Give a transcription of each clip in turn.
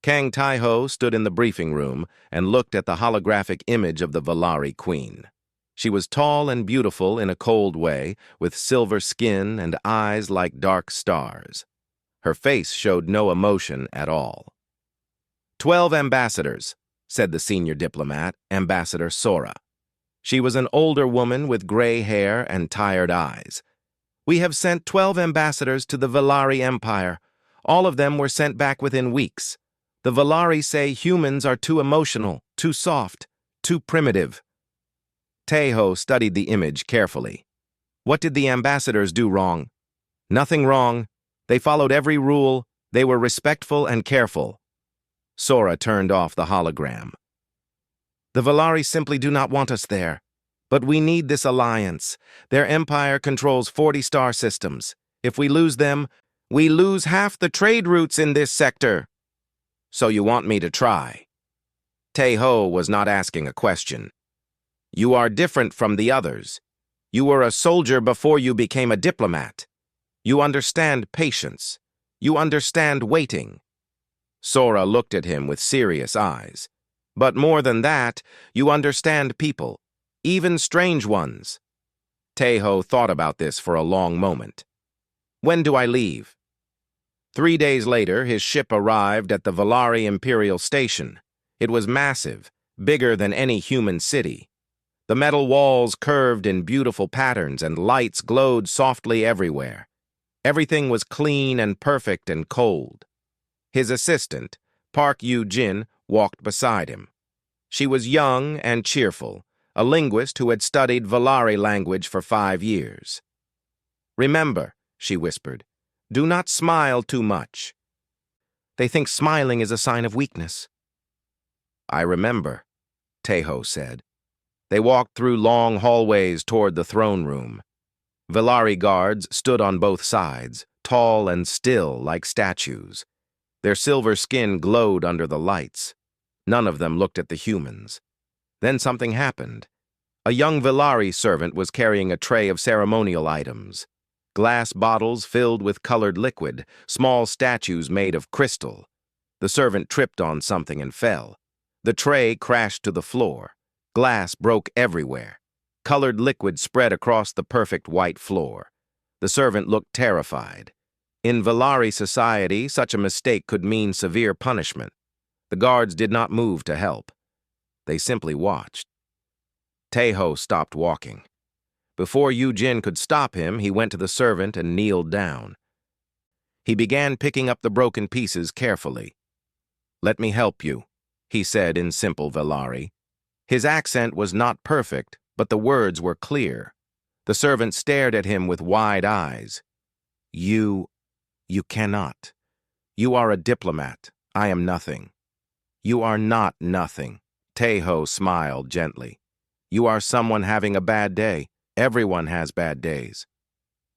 Kang Tai-ho stood in the briefing room and looked at the holographic image of the Valari Queen. She was tall and beautiful in a cold way, with silver skin and eyes like dark stars. Her face showed no emotion at all. 12 ambassadors, said the senior diplomat, Ambassador Sora. She was an older woman with gray hair and tired eyes. We have sent 12 ambassadors to the Valari Empire. All of them were sent back within weeks. The Valari say humans are too emotional, too soft, too primitive. Tai-ho studied the image carefully. What did the ambassadors do wrong? Nothing wrong. They followed every rule. They were respectful and careful. Sora turned off the hologram. The Valari simply do not want us there. But we need this alliance. Their empire controls 40 star systems. If we lose them, we lose half the trade routes in this sector. So you want me to try? Tai-ho was not asking a question. You are different from the others. You were a soldier before you became a diplomat. You understand patience. You understand waiting. Sora looked at him with serious eyes. But more than that, you understand people, even strange ones. Tai-ho thought about this for a long moment. When do I leave? 3 days later, his ship arrived at the Valari Imperial Station. It was massive, bigger than any human city. The metal walls curved in beautiful patterns and lights glowed softly everywhere. Everything was clean and perfect and cold. His assistant, Park Yu-jin, walked beside him. She was young and cheerful, a linguist who had studied Valari language for 5 years. Remember, she whispered, do not smile too much. They think smiling is a sign of weakness. I remember, Tai-ho said. They walked through long hallways toward the throne room. Valari guards stood on both sides, tall and still like statues. Their silver skin glowed under the lights. None of them looked at the humans. Then something happened. A young Valari servant was carrying a tray of ceremonial items. Glass bottles filled with colored liquid, small statues made of crystal. The servant tripped on something and fell. The tray crashed to the floor. Glass broke everywhere. Colored liquid spread across the perfect white floor. The servant looked terrified. In Valari society, such a mistake could mean severe punishment. The guards did not move to help. They simply watched. Tai-ho stopped walking. Before Yu-jin could stop him, he went to the servant and kneeled down. He began picking up the broken pieces carefully. Let me help you, he said in simple Valari. His accent was not perfect, but the words were clear. The servant stared at him with wide eyes. You cannot. You are a diplomat. I am nothing. You are not nothing. Tai-ho smiled gently. You are someone having a bad day. Everyone has bad days.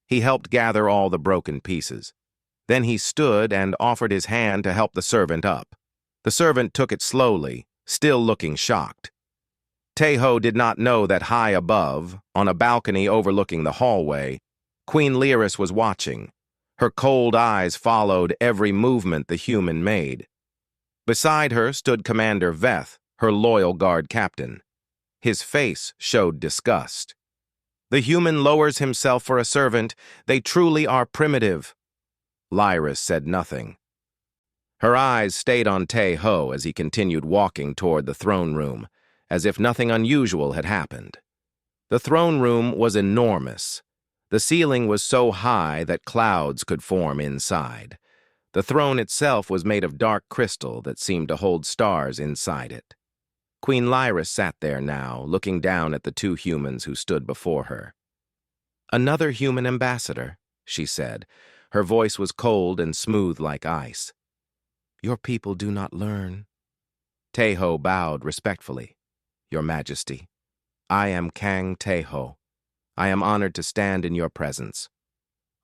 He helped gather all the broken pieces. Then he stood and offered his hand to help the servant up. The servant took it slowly, still looking shocked. Tai-ho did not know that high above, on a balcony overlooking the hallway, Queen Lyris was watching. Her cold eyes followed every movement the human made. Beside her stood Commander Veth, her loyal guard captain. His face showed disgust. The human lowers himself for a servant. They truly are primitive. Lyris said nothing. Her eyes stayed on Tai-ho as he continued walking toward the throne room, as if nothing unusual had happened. The throne room was enormous. The ceiling was so high that clouds could form inside. The throne itself was made of dark crystal that seemed to hold stars inside it. Queen Lyris sat there now, looking down at the 2 humans who stood before her. Another human ambassador, she said. Her voice was cold and smooth like ice. Your people do not learn. Tai-ho bowed respectfully. Your Majesty, I am Kang Tai-ho. I am honored to stand in your presence.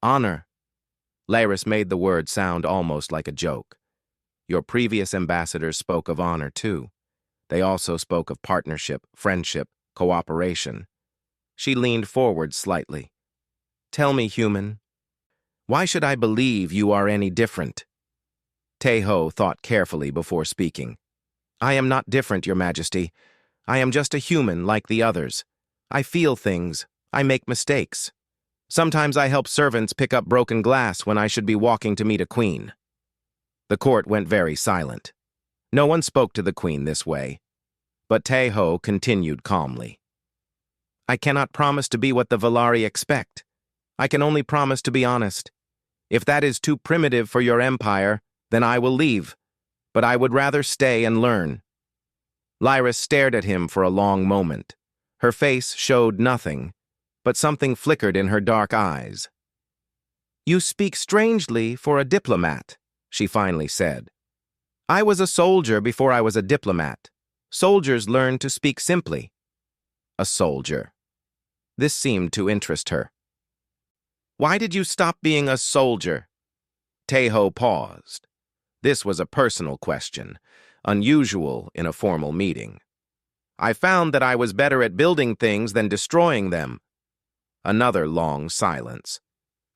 Honor. Lyris made the word sound almost like a joke. Your previous ambassadors spoke of honor, too. They also spoke of partnership, friendship, cooperation. She leaned forward slightly. Tell me, human, why should I believe you are any different? Taeho thought carefully before speaking. I am not different, Your Majesty. I am just a human like the others. I feel things. I make mistakes. Sometimes I help servants pick up broken glass when I should be walking to meet a queen. The court went very silent. No one spoke to the queen this way. But Taeho continued calmly. I cannot promise to be what the Valari expect. I can only promise to be honest. If that is too primitive for your empire, then I will leave. But I would rather stay and learn. Lyris stared at him for a long moment. Her face showed nothing, but something flickered in her dark eyes. You speak strangely for a diplomat, she finally said. I was a soldier before I was a diplomat. Soldiers learn to speak simply. A soldier. This seemed to interest her. Why did you stop being a soldier? Taeho paused. This was a personal question, unusual in a formal meeting. I found that I was better at building things than destroying them. Another long silence.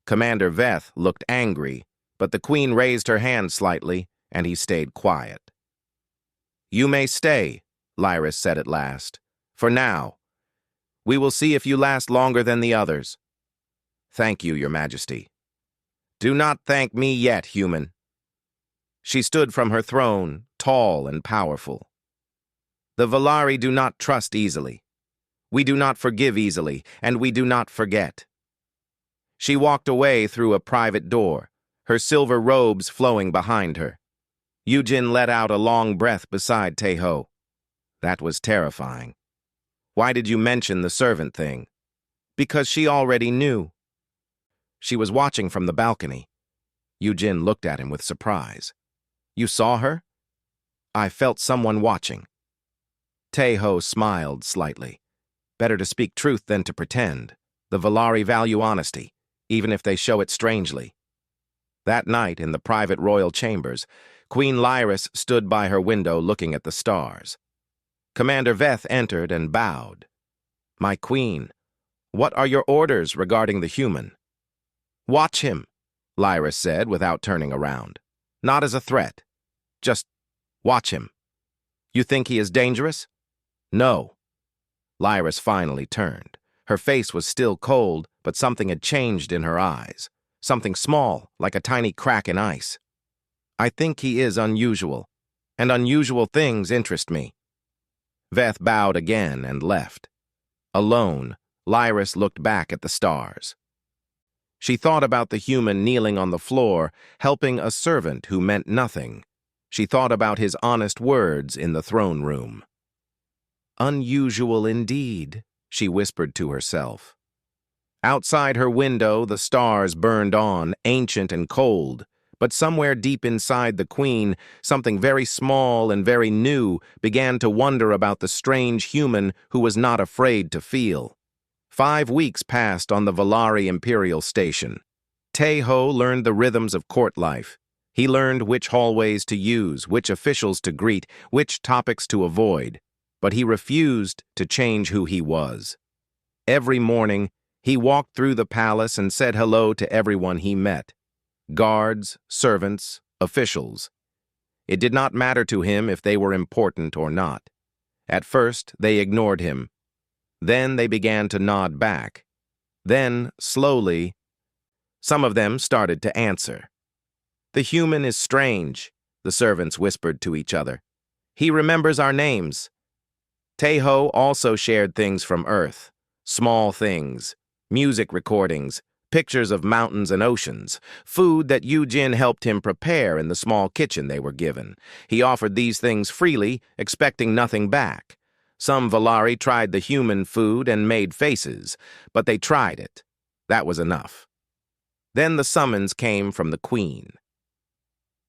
Commander Veth looked angry, but the queen raised her hand slightly, and he stayed quiet. You may stay, Lyris said at last. For now. We will see if you last longer than the others. Thank you, Your Majesty. Do not thank me yet, human. She stood from her throne, tall and powerful. The Valari do not trust easily. We do not forgive easily, and we do not forget. She walked away through a private door, her silver robes flowing behind her. Yujin let out a long breath beside Taeho. That was terrifying. Why did you mention the servant thing? Because she already knew. She was watching from the balcony. Yujin looked at him with surprise. You saw her? I felt someone watching. Taeho smiled slightly. Better to speak truth than to pretend. The Valari value honesty, even if they show it strangely. That night, in the private royal chambers, Queen Lyris stood by her window looking at the stars. Commander Veth entered and bowed. My queen, what are your orders regarding the human? Watch him, Lyris said without turning around. Not as a threat. Just watch him. You think he is dangerous? No. Lyris finally turned. Her face was still cold, but something had changed in her eyes. Something small, like a tiny crack in ice. I think he is unusual, and unusual things interest me. Veth bowed again and left. Alone, Lyris looked back at the stars. She thought about the human kneeling on the floor, helping a servant who meant nothing. She thought about his honest words in the throne room. Unusual indeed, she whispered to herself. Outside her window, the stars burned on, ancient and cold. But somewhere deep inside the queen, something very small and very new began to wonder about the strange human who was not afraid to feel. 5 weeks passed on the Valari Imperial Station. Taeho learned the rhythms of court life. He learned which hallways to use, which officials to greet, which topics to avoid. But he refused to change who he was. Every morning, he walked through the palace and said hello to everyone he met. Guards, servants, officials. It did not matter to him if they were important or not. At first, they ignored him. Then they began to nod back. Then, slowly, some of them started to answer. The human is strange, the servants whispered to each other. He remembers our names. Taeho also shared things from Earth, small things, music recordings, pictures of mountains and oceans, food that Yujin helped him prepare in the small kitchen they were given. He offered these things freely, expecting nothing back. Some Valari tried the human food and made faces, but they tried it. That was enough. Then the summons came from the queen.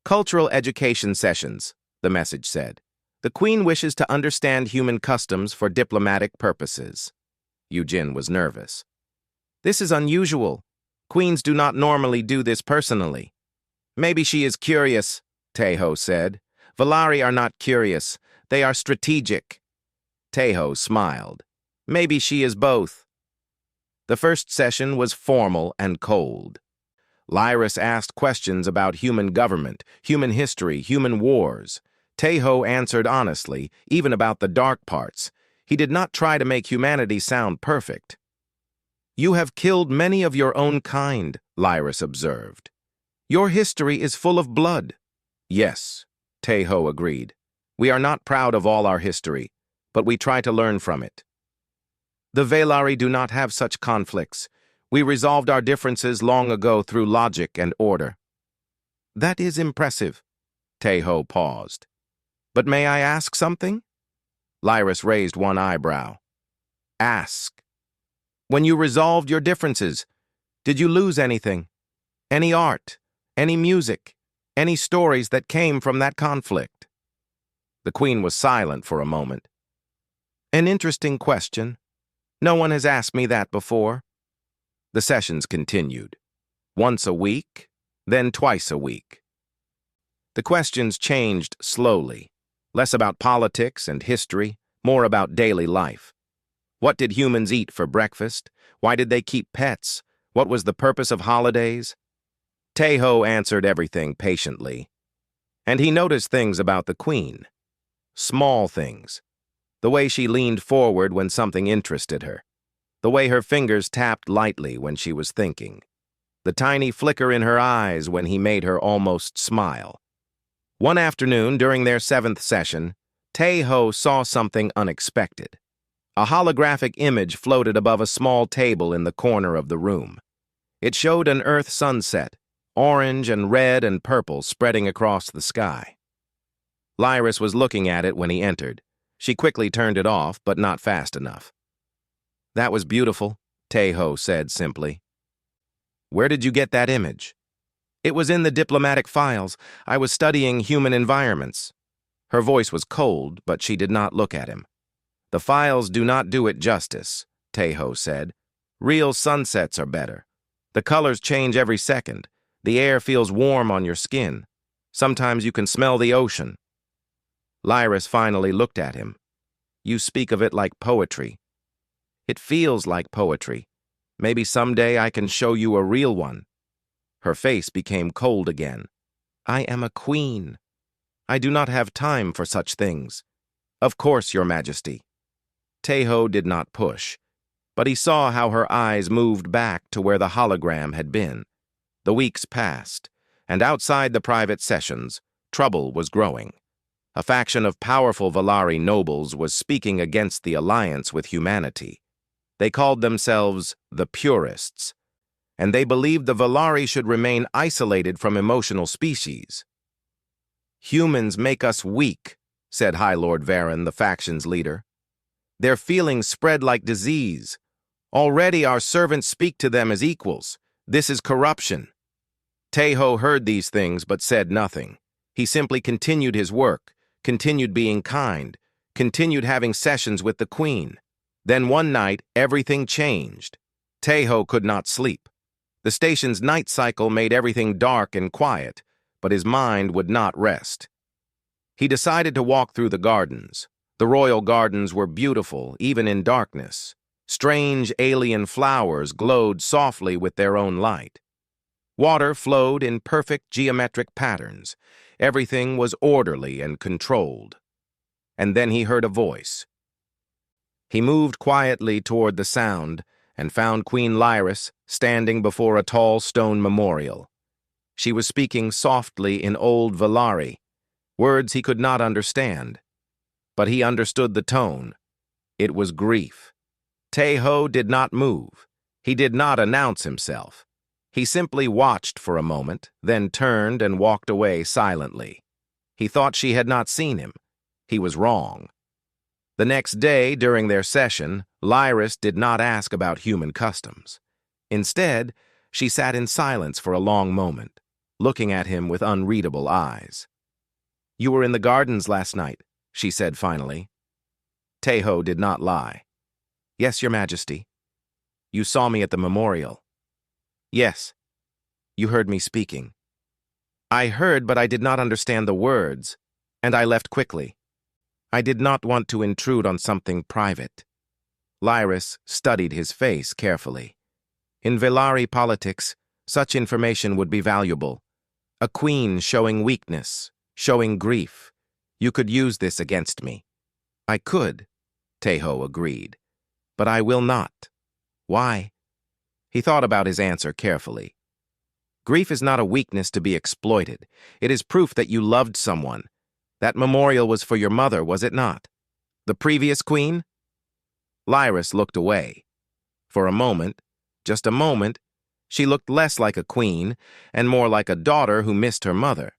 Cultural education sessions, the message said. The queen wishes to understand human customs for diplomatic purposes. Yujin was nervous. This is unusual. Queens do not normally do this personally. Maybe she is curious, Taeho said. Valari are not curious. They are strategic. Taeho smiled. Maybe she is both. The first session was formal and cold. Lyris asked questions about human government, human history, human wars. Tejo answered honestly, even about the dark parts. He did not try to make humanity sound perfect. "You have killed many of your own kind," Lyris observed. "Your history is full of blood." "Yes," Tejo agreed. "We are not proud of all our history, but we try to learn from it. The Velari do not have such conflicts. We resolved our differences long ago through logic and order." "That is impressive." Tejo paused. "But may I ask something?" Lyris raised one eyebrow. "Ask." "When you resolved your differences, did you lose anything? Any art, any music, any stories that came from that conflict?" The Queen was silent for a moment. "An interesting question. No one has asked me that before." The sessions continued. Once a week, then twice a week. The questions changed slowly. Less about politics and history, more about daily life. What did humans eat for breakfast? Why did they keep pets? What was the purpose of holidays? Tejo answered everything patiently. And he noticed things about the Queen. Small things. The way she leaned forward when something interested her. The way her fingers tapped lightly when she was thinking. The tiny flicker in her eyes when he made her almost smile. One afternoon during their 7th session, Tejo saw something unexpected. A holographic image floated above a small table in the corner of the room. It showed an Earth sunset, orange and red and purple spreading across the sky. Lyris was looking at it when he entered. She quickly turned it off, but not fast enough. "That was beautiful," Tejo said simply. "Where did you get that image?" "It was in the diplomatic files. I was studying human environments." Her voice was cold, but she did not look at him. "The files do not do it justice," Tejo said. "Real sunsets are better. The colors change every second. The air feels warm on your skin. Sometimes you can smell the ocean." Lyris finally looked at him. "You speak of it like poetry." "It feels like poetry. Maybe someday I can show you a real one." Her face became cold again. "I am a queen. I do not have time for such things." "Of course, Your Majesty." Tejo did not push, but he saw how her eyes moved back to where the hologram had been. The weeks passed, and outside the private sessions, trouble was growing. A faction of powerful Velari nobles was speaking against the alliance with humanity. They called themselves the Purists, and they believed the Velari should remain isolated from emotional species. "Humans make us weak," said High Lord Varen, the faction's leader. "Their feelings spread like disease. Already our servants speak to them as equals. This is corruption." Tejo heard these things but said nothing. He simply continued his work, continued being kind, continued having sessions with the Queen. Then one night, everything changed. Tejo could not sleep. The station's night cycle made everything dark and quiet, but his mind would not rest. He decided to walk through the gardens. The royal gardens were beautiful, even in darkness. Strange alien flowers glowed softly with their own light. Water flowed in perfect geometric patterns. Everything was orderly and controlled. And then he heard a voice. He moved quietly toward the sound and found Queen Lyris standing before a tall stone memorial. She was speaking softly in Old Velari, words he could not understand. But he understood the tone. It was grief. Tejo did not move. He did not announce himself. He simply watched for a moment, then turned and walked away silently. He thought she had not seen him. He was wrong. The next day, during their session, Lyris did not ask about human customs. Instead, she sat in silence for a long moment, looking at him with unreadable eyes. "You were in the gardens last night," she said finally. Tejo did not lie. "Yes, Your Majesty." "You saw me at the memorial." "Yes." "You heard me speaking." "I heard, but I did not understand the words, and I left quickly. I did not want to intrude on something private." Lyris studied his face carefully. In Velari politics, Such information would be valuable. A queen showing weakness, showing grief. You could use this against me. I could, Teho agreed. But I will not. Why? He thought about his answer carefully. Grief is not a weakness to be exploited. It is proof that you loved someone. That memorial was for your mother, was it not? The previous queen? Lyris looked away. For a moment, just a moment, she looked less like a queen and more like a daughter who missed her mother.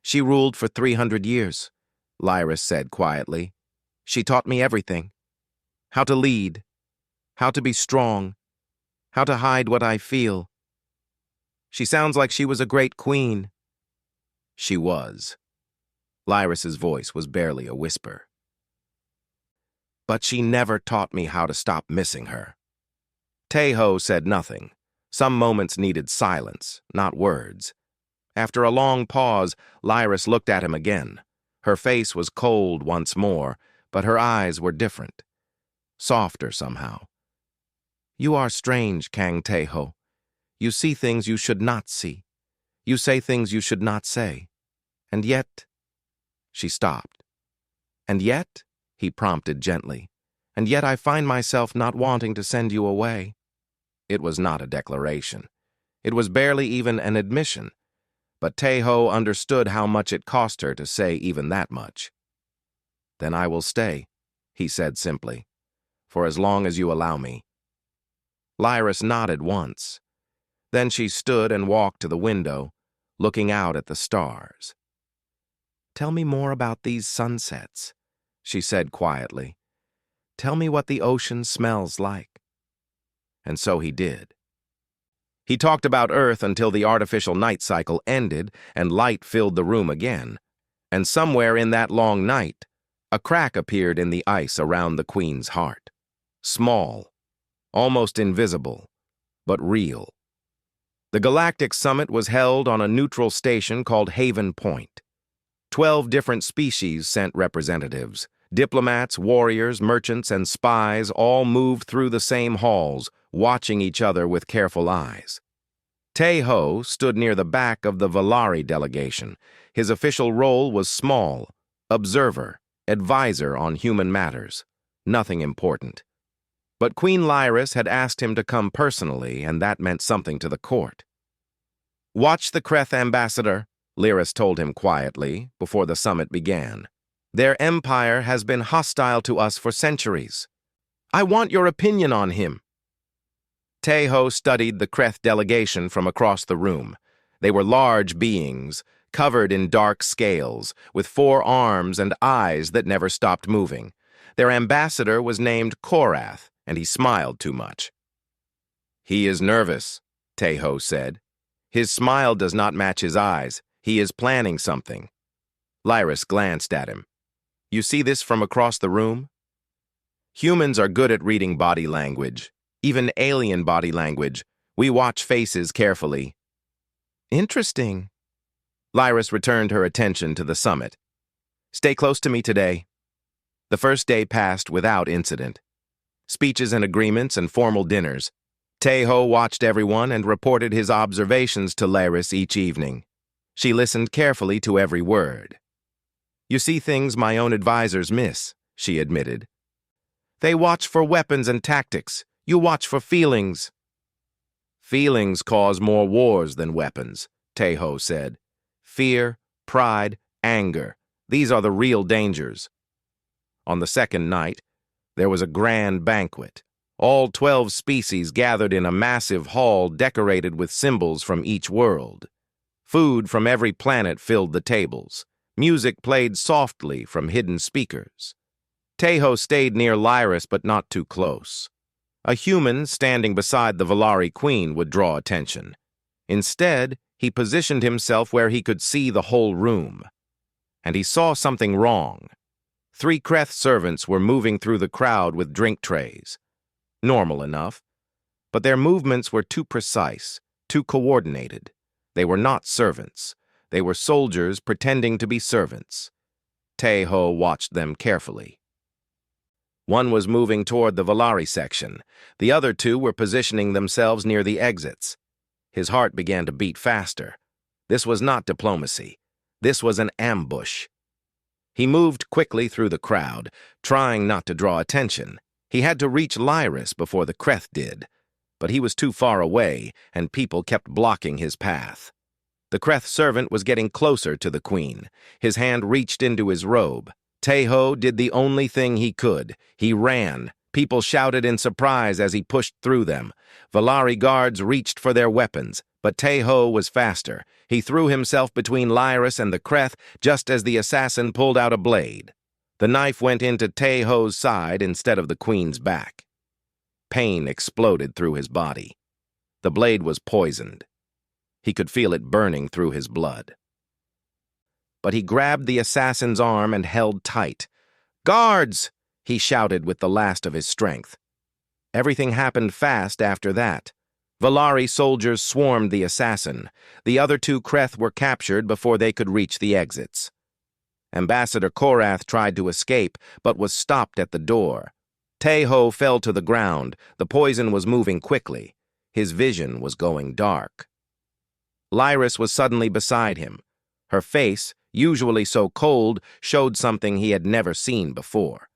She ruled for 300 years, Lyris said quietly. She taught me everything. How to lead, how to be strong, how to hide what I feel. She sounds like she was a great queen. She was. Lyris's voice was barely a whisper. But she never taught me how to stop missing her. Teho said nothing. Some moments needed silence, not words. After a long pause, Lyris looked at him again. Her face was cold once more, but her eyes were different. Softer somehow. You are strange, Kang Teho. You see things you should not see. You say things you should not say. And yet... She stopped. And yet, he prompted gently, and yet I find myself not wanting to send you away. It was not a declaration. It was barely even an admission. But Teho understood how much it cost her to say even that much. Then I will stay, he said simply, for as long as you allow me. Lyris nodded once. Then she stood and walked to the window, looking out at the stars. Tell me more about these sunsets, she said quietly. Tell me what the ocean smells like. And so he did. He talked about Earth until the artificial night cycle ended and light filled the room again. And somewhere in that long night, a crack appeared in the ice around the Queen's heart. Small, almost invisible, but real. The Galactic Summit was held on a neutral station called Haven Point. 12 different species sent representatives. Diplomats, warriors, merchants, and spies all moved through the same halls, watching each other with careful eyes. Teho stood near the back of the Valari delegation. His official role was small, observer, advisor on human matters. Nothing important. But Queen Lyris had asked him to come personally, and that meant something to the court. Watch the Kreth ambassador, Lyris told him quietly before the summit began. Their empire has been hostile to us for centuries. I want your opinion on him. Teho studied the Kreth delegation from across the room. They were large beings, covered in dark scales, with 4 arms and eyes that never stopped moving. Their ambassador was named Korath, and he smiled too much. He is nervous, Teho said. His smile does not match his eyes. He is planning something. Lyris glanced at him. You see this from across the room? Humans are good at reading body language, even alien body language. We watch faces carefully. Interesting. Lyris returned her attention to the summit. Stay close to me today. The first day passed without incident. Speeches and agreements and formal dinners. Teho watched everyone and reported his observations to Lyris each evening. She listened carefully to every word. You see things my own advisors miss, she admitted. They watch for weapons and tactics. You watch for feelings. Feelings cause more wars than weapons, Teho said. Fear, pride, anger. These are the real dangers. On the second night, there was a grand banquet. All 12 species gathered in a massive hall decorated with symbols from each world. Food from every planet filled the tables. Music played softly from hidden speakers. Teho stayed near Lyris, but not too close. A human standing beside the Valari Queen would draw attention. Instead, he positioned himself where he could see the whole room. And he saw something wrong. 3 Kreth servants were moving through the crowd with drink trays. Normal enough, but their movements were too precise, too coordinated. They were not servants. They were soldiers pretending to be servants. Teho watched them carefully. One was moving toward the Valari section. The other 2 were positioning themselves near the exits. His heart began to beat faster. This was not diplomacy. This was an ambush. He moved quickly through the crowd, trying not to draw attention. He had to reach Lyris before the Kreth did, but he was too far away, and people kept blocking his path. The Kreth servant was getting closer to the queen. His hand reached into his robe. Teho did the only thing he could. He ran. People shouted in surprise as he pushed through them. Valari guards reached for their weapons, but Teho was faster. He threw himself between Lyris and the Kreth just as the assassin pulled out a blade. The knife went into Teho's side instead of the queen's back. Pain exploded through his body. The blade was poisoned. He could feel it burning through his blood. But he grabbed the assassin's arm and held tight. "Guards!" he shouted with the last of his strength. Everything happened fast after that. Valari soldiers swarmed the assassin. The other two Kreth were captured before they could reach the exits. Ambassador Korath tried to escape, but was stopped at the door. Teho fell to the ground. The poison was moving quickly. His vision was going dark. Lyris was suddenly beside him. Her face, usually so cold, showed something he had never seen before.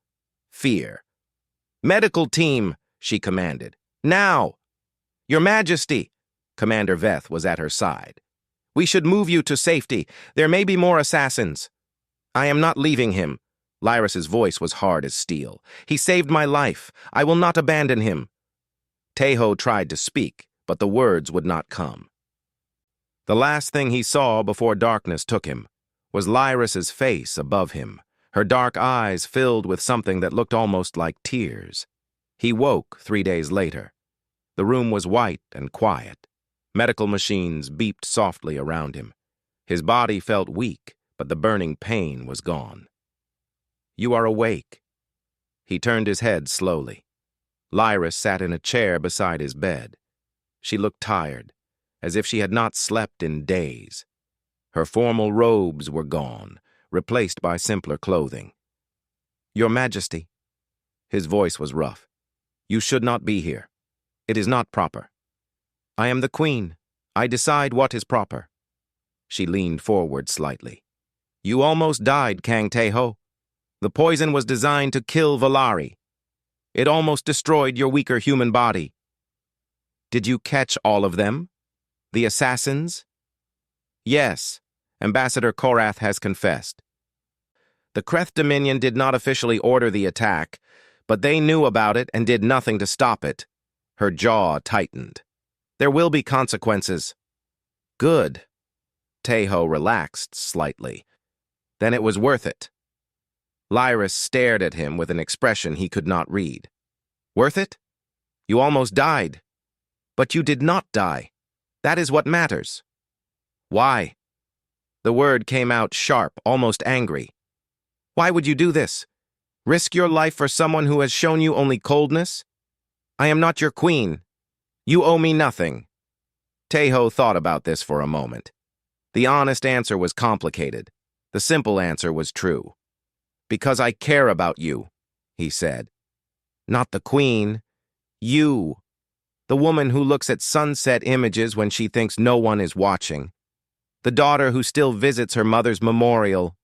Fear. "Medical team," she commanded. "Now!" "Your Majesty!" Commander Veth was at her side. "We should move you to safety. There may be more assassins." "I am not leaving him." Lyris's voice was hard as steel. "He saved my life. I will not abandon him." Teho tried to speak, but the words would not come. The last thing he saw before darkness took him was Lyris's face above him, her dark eyes filled with something that looked almost like tears. He woke 3 days later. The room was white and quiet. Medical machines beeped softly around him. His body felt weak, but the burning pain was gone. "You are awake." He turned his head slowly. Lyris sat in a chair beside his bed. She looked tired, as if she had not slept in days. Her formal robes were gone, replaced by simpler clothing. "Your Majesty." His voice was rough. "You should not be here. It is not proper." "I am the Queen. I decide what is proper." She leaned forward slightly. "You almost died, Kang Teho. The poison was designed to kill Valari. It almost destroyed your weaker human body. Did you catch all of them? The assassins?" "Yes, Ambassador Korath has confessed." The Kreth Dominion did not officially order the attack, but they knew about it and did nothing to stop it. Her jaw tightened. "There will be consequences." "Good." Teho relaxed slightly. "Then it was worth it." Lyris stared at him with an expression he could not read. "Worth it? You almost died. But you did not die. That is what matters." "Why?" The word came out sharp, almost angry. "Why would you do this? Risk your life for someone who has shown you only coldness? I am not your queen. You owe me nothing." Teho thought about this for a moment. The honest answer was complicated. The simple answer was true. "Because I care about you," he said. "Not the queen. You. The woman who looks at sunset images when she thinks no one is watching. The daughter who still visits her mother's memorial.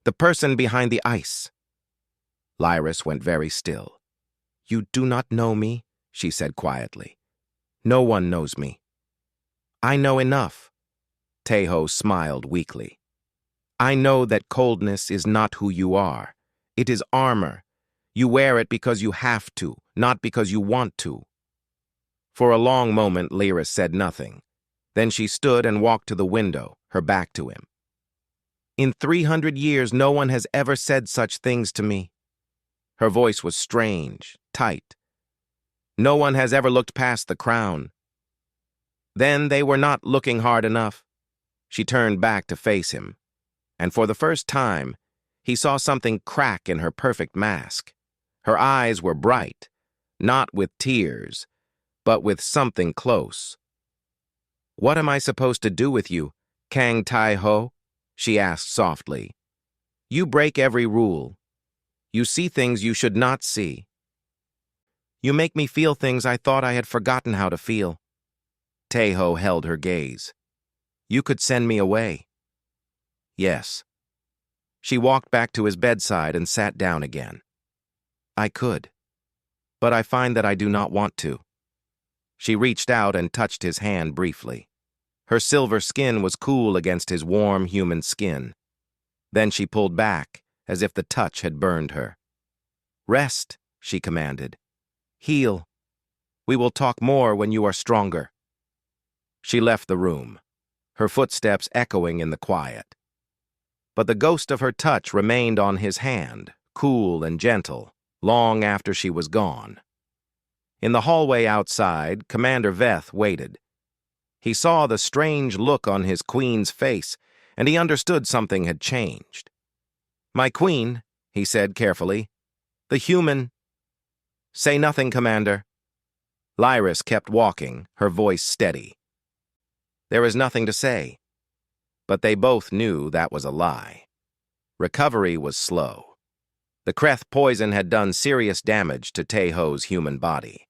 The person behind the ice." Lyris went very still. "You do not know me," she said quietly. "No one knows me." "I know enough." Teho smiled weakly. "I know that coldness is not who you are. It is armor. You wear it because you have to, not because you want to." For a long moment, Lyris said nothing. Then she stood and walked to the window, her back to him. "In 300 years, no one has ever said such things to me." Her voice was strange, tight. "No one has ever looked past the crown." Then they were not looking hard enough. She turned back to face him, and for the first time, he saw something crack in her perfect mask. Her eyes were bright, not with tears, but with something close. "What am I supposed to do with you, Kang Tai-ho?" she asked softly. "You break every rule. You see things you should not see. You make me feel things I thought I had forgotten how to feel." Teho held her gaze. You could send me away. Yes. She walked back to his bedside and sat down again. I could, but I find that I do not want to. She reached out and touched his hand briefly. Her silver skin was cool against his warm human skin. Then she pulled back, as if the touch had burned her. Rest, she commanded. Heal. We will talk more when you are stronger. She left the room, her footsteps echoing in the quiet. But the ghost of her touch remained on his hand, cool and gentle, long after she was gone. In the hallway outside, Commander Veth waited. He saw the strange look on his queen's face, and he understood something had changed. My queen, he said carefully. The human. Say nothing, Commander. Lyris kept walking, her voice steady. There is nothing to say. But they both knew that was a lie. Recovery was slow. The Kreth poison had done serious damage to Teho's human body.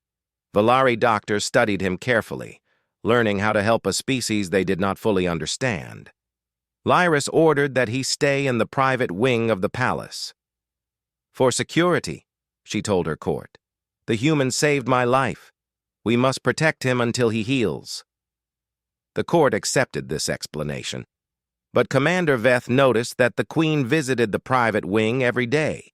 Valari doctors studied him carefully, learning how to help a species they did not fully understand. Lyris ordered that he stay in the private wing of the palace. For security, she told her court. The human saved my life. We must protect him until he heals. The court accepted this explanation. But Commander Veth noticed that the queen visited the private wing every day,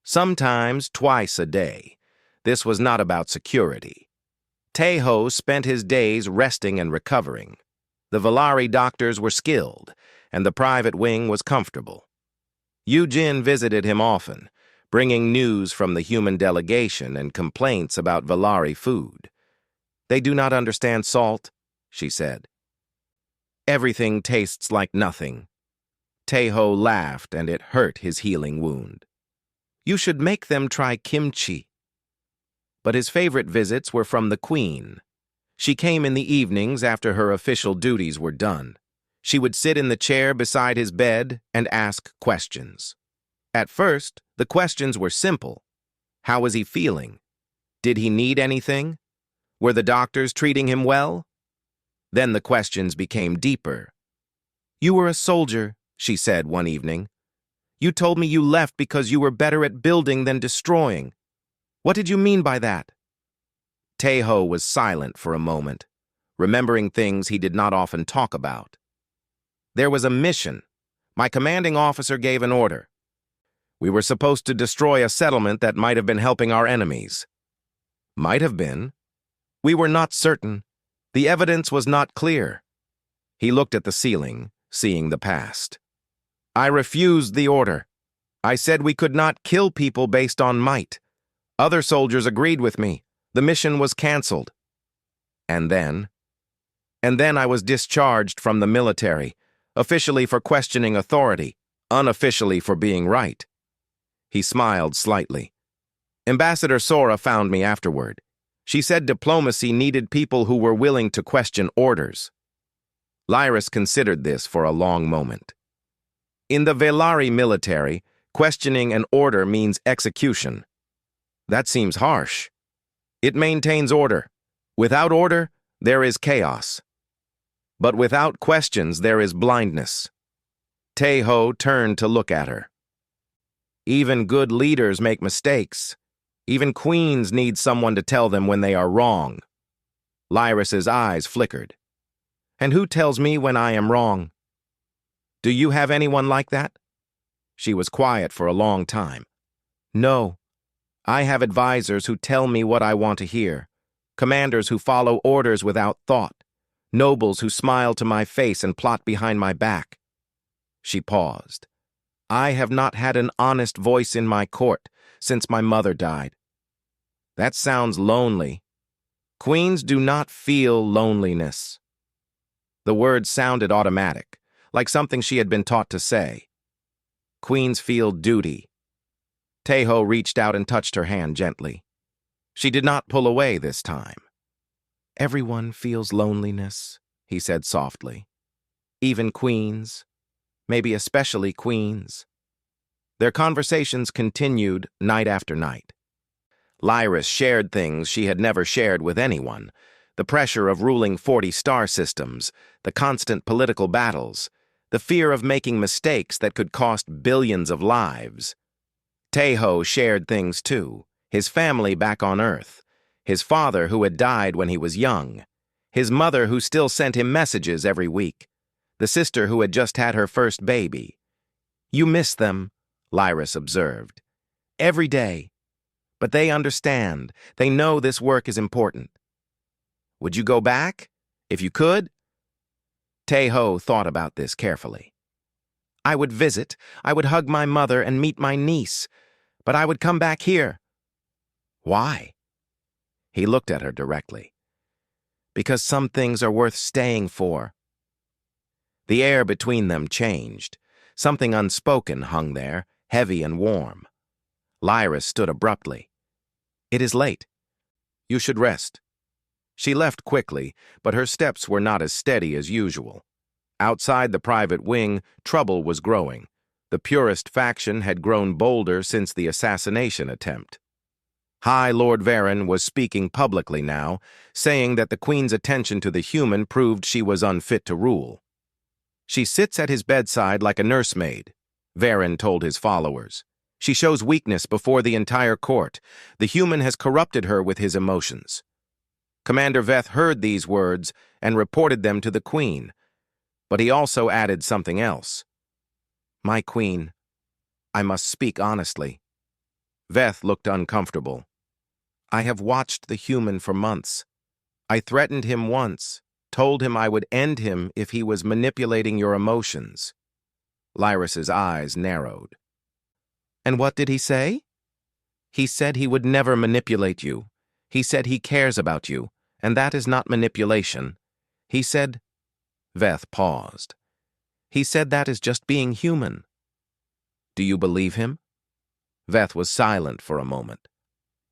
sometimes twice a day. This was not about security. Teho spent his days resting and recovering. The Valari doctors were skilled, and the private wing was comfortable. Yujin visited him often, bringing news from the human delegation and complaints about Valari food. They do not understand salt, she said. Everything tastes like nothing. Teho laughed, and it hurt his healing wound. You should make them try kimchi. But his favorite visits were from the queen. She came in the evenings after her official duties were done. She would sit in the chair beside his bed and ask questions. At first, the questions were simple. How was he feeling? Did he need anything? Were the doctors treating him well? Then the questions became deeper. You were a soldier, she said one evening. You told me you left because you were better at building than destroying. What did you mean by that? Teho was silent for a moment, remembering things he did not often talk about. There was a mission. My commanding officer gave an order. We were supposed to destroy a settlement that might have been helping our enemies. Might have been. We were not certain. The evidence was not clear. He looked at the ceiling, seeing the past. I refused the order. I said we could not kill people based on might. Other soldiers agreed with me. The mission was canceled. And then I was discharged from the military, officially for questioning authority, unofficially for being right. He smiled slightly. Ambassador Sora found me afterward. She said diplomacy needed people who were willing to question orders. Lyris considered this for a long moment. In the Velari military, questioning an order means execution. That seems harsh. It maintains order. Without order, there is chaos. But without questions, there is blindness. Teho turned to look at her. Even good leaders make mistakes. Even queens need someone to tell them when they are wrong. Lyris's eyes flickered. And who tells me when I am wrong? Do you have anyone like that? She was quiet for a long time. No. I have advisors who tell me what I want to hear. Commanders who follow orders without thought. Nobles who smile to my face and plot behind my back. She paused. I have not had an honest voice in my court since my mother died. That sounds lonely. Queens do not feel loneliness. The words sounded automatic, like something she had been taught to say. Queens feel duty. Teho reached out and touched her hand gently. She did not pull away this time. Everyone feels loneliness, he said softly. Even queens, maybe especially queens. Their conversations continued night after night. Lyris shared things she had never shared with anyone, The pressure of ruling 40 star systems, the constant political battles, the fear of making mistakes that could cost billions of lives. Tejo shared things too. His family back on Earth, his father who had died when he was young, his mother who still sent him messages every week, the sister who had just had her first baby. "You miss them," Lyris observed. "Every day. But they understand. They know this work is important." "Would you go back? If you could?" Tejo thought about this carefully. "I would visit, I would hug my mother and meet my niece, but I would come back here." "Why?" He looked at her directly. "Because some things are worth staying for." The air between them changed. Something unspoken hung there, heavy and warm. Lyris stood abruptly. "It is late. You should rest." She left quickly, but her steps were not as steady as usual. Outside the private wing, trouble was growing. The purist faction had grown bolder since the assassination attempt. High Lord Varen was speaking publicly now, saying that the Queen's attention to the human proved she was unfit to rule. "She sits at his bedside like a nursemaid," Varen told his followers. "She shows weakness before the entire court. The human has corrupted her with his emotions." Commander Veth heard these words and reported them to the Queen, but he also added something else. "My Queen, I must speak honestly." Veth looked uncomfortable. "I have watched the human for months. I threatened him once, told him I would end him if he was manipulating your emotions." Lyris's eyes narrowed. "And what did he say?" "He said he would never manipulate you. He said he cares about you, and that is not manipulation. He said—" Veth paused. "He said that is just being human." "Do you believe him?" Veth was silent for a moment.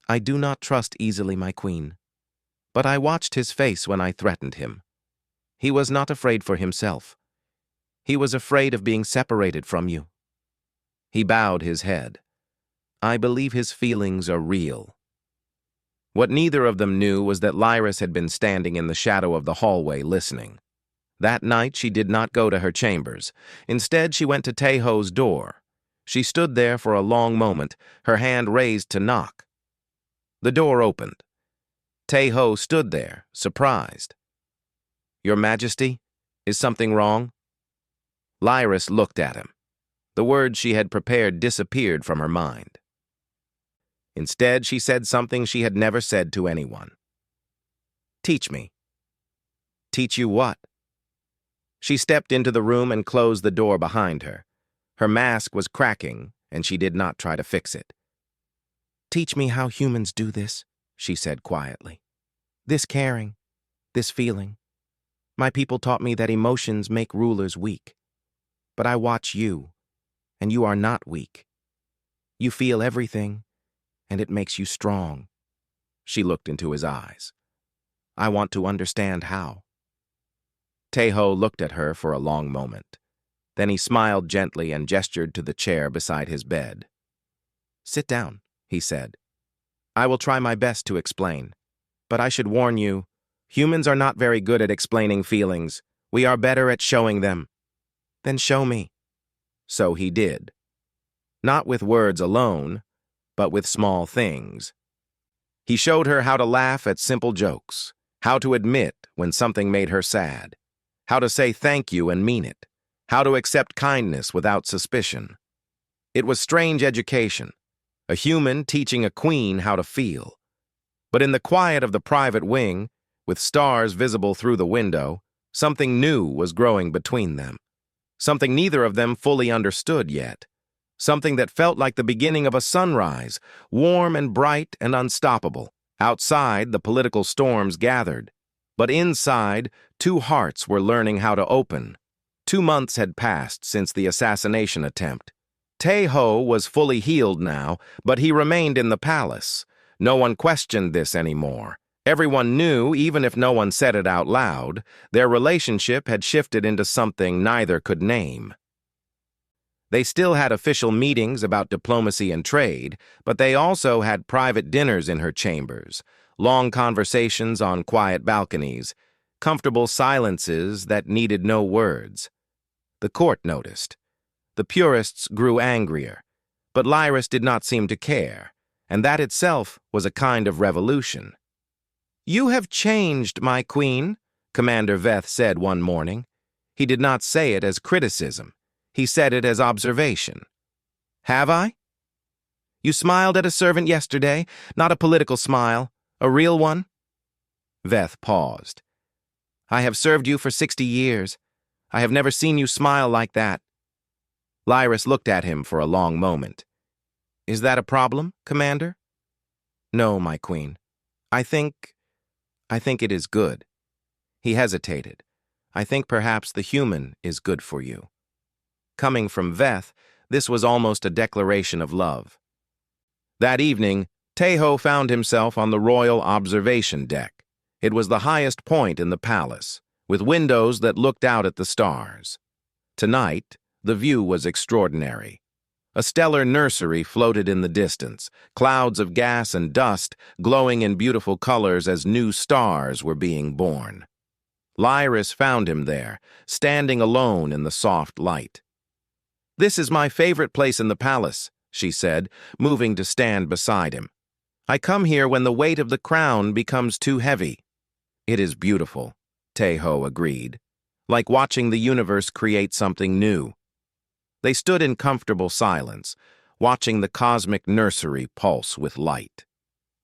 "I do not trust easily, my Queen. But I watched his face when I threatened him. He was not afraid for himself. He was afraid of being separated from you." He bowed his head. "I believe his feelings are real." What neither of them knew was that Lyris had been standing in the shadow of the hallway listening. That night she did not go to her chambers. Instead, she went to Tejo's door. She stood there for a long moment, her hand raised to knock. The door opened. Tejo stood there, surprised. "Your Majesty, is something wrong?" Lyris looked at him. The words she had prepared disappeared from her mind. Instead, she said something she had never said to anyone. "Teach me." "Teach you what?" She stepped into the room and closed the door behind her. Her mask was cracking, and she did not try to fix it. "Teach me how humans do this," she said quietly. "This caring, this feeling. My people taught me that emotions make rulers weak. But I watch you, and you are not weak. You feel everything, and it makes you strong." She looked into his eyes. "I want to understand how." Tejo looked at her for a long moment. Then he smiled gently and gestured to the chair beside his bed. "Sit down," he said. "I will try my best to explain. But I should warn you, humans are not very good at explaining feelings. We are better at showing them." "Then show me." So he did. Not with words alone, but with small things. He showed her how to laugh at simple jokes, how to admit when something made her sad, how to say thank you and mean it, how to accept kindness without suspicion. It was strange education, a human teaching a queen how to feel. But in the quiet of the private wing, with stars visible through the window, something new was growing between them. Something neither of them fully understood yet. Something that felt like the beginning of a sunrise, warm and bright and unstoppable. Outside, the political storms gathered. But inside, two hearts were learning how to open. 2 months had passed since the assassination attempt. Tejo was fully healed now, but he remained in the palace. No one questioned this anymore. Everyone knew, even if no one said it out loud, their relationship had shifted into something neither could name. They still had official meetings about diplomacy and trade, but they also had private dinners in her chambers. long conversations on quiet balconies, comfortable silences that needed no words. The court noticed. The purists grew angrier, but Lyris did not seem to care, and that itself was a kind of revolution. "You have changed, my queen," Commander Veth said one morning. He did not say it as criticism. He said it as observation. "Have I? You smiled at a servant yesterday, not a political smile, a real one?" Veth paused. "I have served you for 60 years. I have never seen you smile like that." Lyris looked at him for a long moment. "Is that a problem, Commander?" "No, my queen. I think it is good." He hesitated. "I think perhaps the human is good for you." Coming from Veth, this was almost a declaration of love. That evening, Teho found himself on the royal observation deck. It was the highest point in the palace, with windows that looked out at the stars. Tonight, the view was extraordinary. A stellar nursery floated in the distance, clouds of gas and dust glowing in beautiful colors as new stars were being born. Lyris found him there, standing alone in the soft light. "This is my favorite place in the palace," she said, moving to stand beside him. "I come here when the weight of the crown becomes too heavy." "It is beautiful," Teho agreed, "like watching the universe create something new." They stood in comfortable silence, watching the cosmic nursery pulse with light.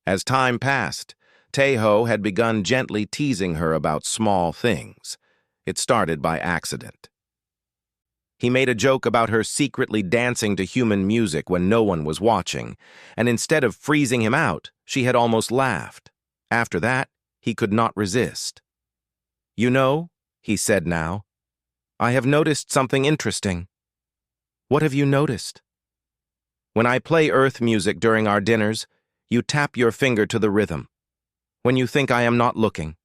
As time passed, Teho had begun gently teasing her about small things. It started by accident. He made a joke about her secretly dancing to human music when no one was watching, and instead of freezing him out, she had almost laughed. After that, he could not resist. "You know," he said now, "I have noticed something interesting." "What have you noticed?" "When I play Earth music during our dinners, you tap your finger to the rhythm. When you think I am not looking."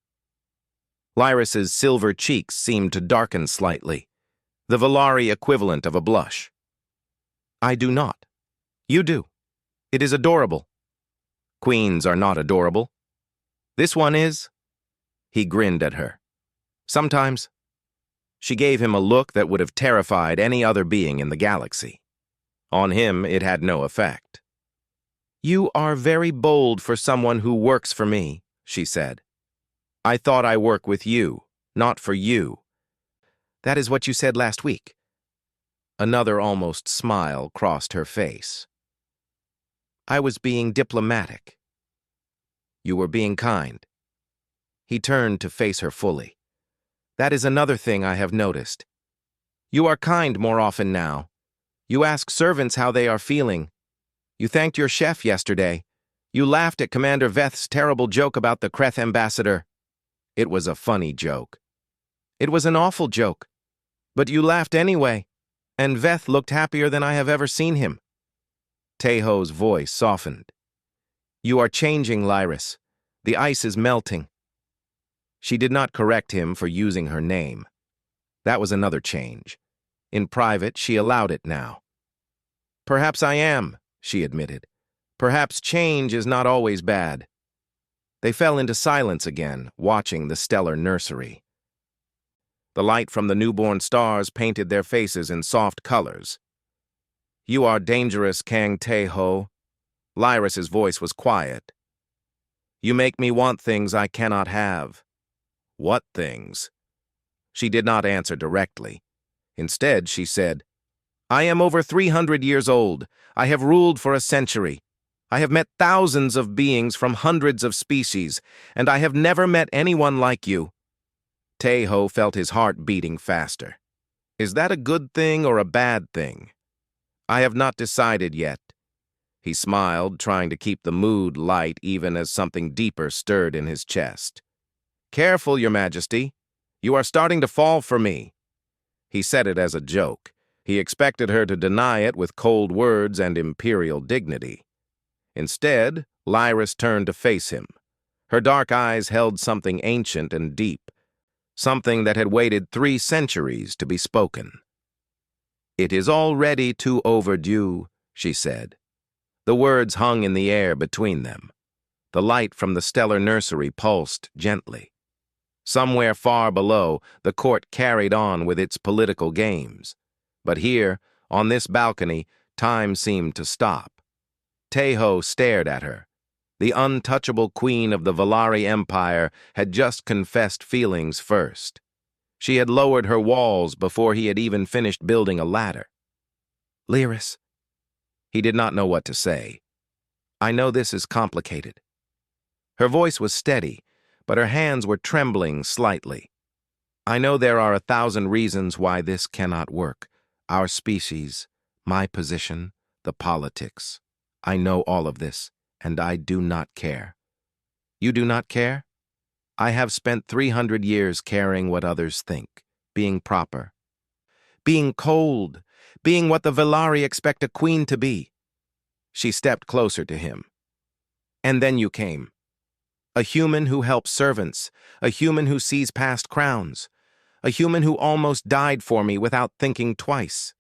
Lyris's silver cheeks seemed to darken slightly, the Valari equivalent of a blush. "I do not. You do. It is adorable." "Queens are not adorable." "This one is." He grinned at her. "Sometimes." She gave him a look that would have terrified any other being in the galaxy. On him, it had no effect. "You are very bold for someone who works for me," she said. "I thought I work with you, not for you." "That is what you said last week." Another almost smile crossed her face. "I was being diplomatic." "You were being kind." He turned to face her fully. "That is another thing I have noticed. You are kind more often now. You ask servants how they are feeling. You thanked your chef yesterday. You laughed at Commander Veth's terrible joke about the Kreth ambassador." "It was a funny joke." "It was an awful joke. But you laughed anyway, and Veth looked happier than I have ever seen him." Teho's voice softened. "You are changing, Lyris. The ice is melting." She did not correct him for using her name. That was another change. In private, she allowed it now. "Perhaps I am," she admitted. "Perhaps change is not always bad." They fell into silence again, watching the stellar nursery. The light from the newborn stars painted their faces in soft colors. "You are dangerous, Kang Teho." Lyris's voice was quiet. "You make me want things I cannot have." "What things?" She did not answer directly. Instead, she said, "I am over 300 years old. I have ruled for a century. I have met thousands of beings from hundreds of species, and I have never met anyone like you." Teho felt his heart beating faster. "Is that a good thing or a bad thing?" "I have not decided yet." He smiled, trying to keep the mood light even as something deeper stirred in his chest. "Careful, Your Majesty. You are starting to fall for me." He said it as a joke. He expected her to deny it with cold words and imperial dignity. Instead, Lyris turned to face him. Her dark eyes held something ancient and deep, something that had waited 3 centuries to be spoken. "It is already too overdue," she said. The words hung in the air between them. The light from the stellar nursery pulsed gently. Somewhere far below, the court carried on with its political games. But here, on this balcony, time seemed to stop. Teho stared at her. The untouchable queen of the Valari Empire had just confessed feelings first. She had lowered her walls before he had even finished building a ladder. "Lyris." He did not know what to say. "I know this is complicated." Her voice was steady, but her hands were trembling slightly. "I know there are 1,000 reasons why this cannot work. Our species, my position, the politics. I know all of this, and I do not care." "You do not care?" "I have spent 300 years caring what others think, being proper. Being cold, being what the Valari expect a queen to be." She stepped closer to him. "And then you came. A human who helps servants, a human who sees past crowns, a human who almost died for me without thinking twice."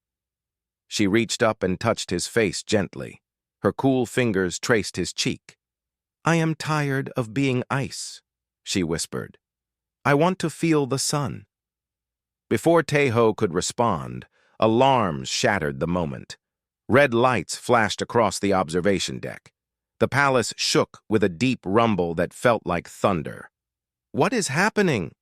She reached up and touched his face gently. Her cool fingers traced his cheek. "I am tired of being ice," she whispered. "I want to feel the sun." Before Teho could respond, alarms shattered the moment. Red lights flashed across the observation deck. The palace shook with a deep rumble that felt like thunder. "What is happening?"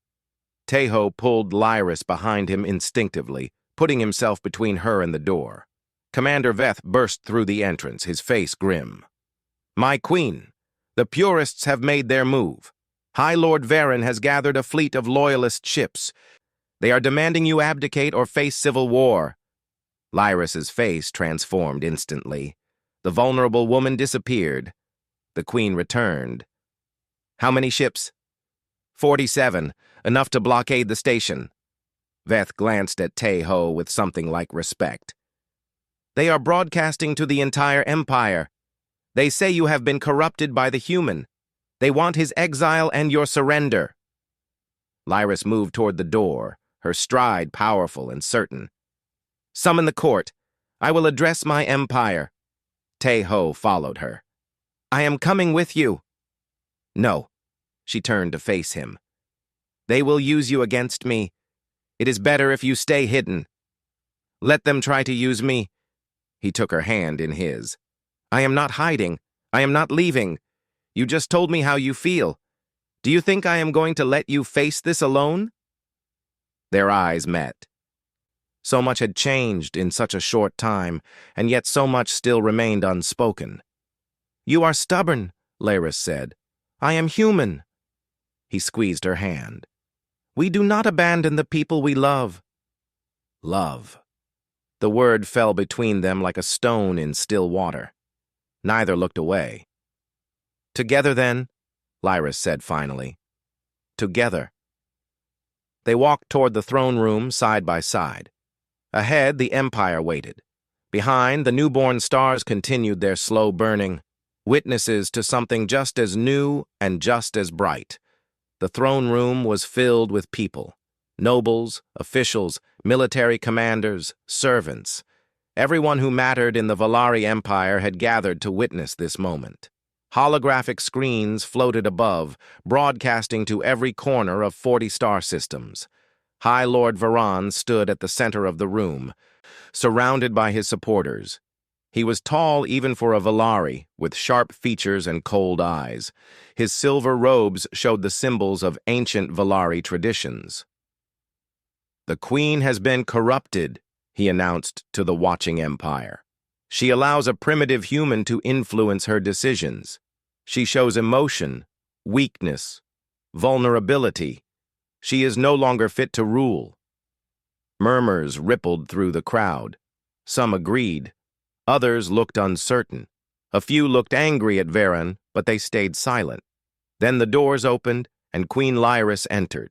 Teho pulled Lyris behind him instinctively, putting himself between her and the door. Commander Veth burst through the entrance, his face grim. "My queen, the purists have made their move. High Lord Varen has gathered a fleet of loyalist ships. They are demanding you abdicate or face civil war." Lyris's face transformed instantly. The vulnerable woman disappeared. The queen returned. "How many ships?" 47, enough to blockade the station." Veth glanced at Teho with something like respect. "They are broadcasting to the entire empire. They say you have been corrupted by the human. They want his exile and your surrender." Lyris moved toward the door, her stride powerful and certain. "Summon the court. I will address my empire." Teho followed her. "I am coming with you." "No." She turned to face him. "They will use you against me. It is better if you stay hidden." "Let them try to use me." He took her hand in his. "I am not hiding. I am not leaving. You just told me how you feel. Do you think I am going to let you face this alone?" Their eyes met. So much had changed in such a short time, and yet so much still remained unspoken. "You are stubborn," Lyris said. "I am human." He squeezed her hand. "We do not abandon the people we love." Love. The word fell between them like a stone in still water. Neither looked away. "Together, then," Lyris said finally. "Together." They walked toward the throne room side by side. Ahead, the Empire waited. Behind, the newborn stars continued their slow burning, witnesses to something just as new and just as bright. The throne room was filled with people. Nobles, officials, military commanders, servants. Everyone who mattered in the Valari Empire had gathered to witness this moment. Holographic screens floated above, broadcasting to every corner of 40 star systems. High Lord Varan stood at the center of the room, surrounded by his supporters. He was tall even for a Valari, with sharp features and cold eyes. His silver robes showed the symbols of ancient Valari traditions. "The queen has been corrupted," he announced to the watching empire. "She allows a primitive human to influence her decisions. She shows emotion, weakness, vulnerability. She is no longer fit to rule." Murmurs rippled through the crowd. Some agreed. Others looked uncertain. A few looked angry at Varen, but they stayed silent. Then the doors opened, and Queen Lyris entered.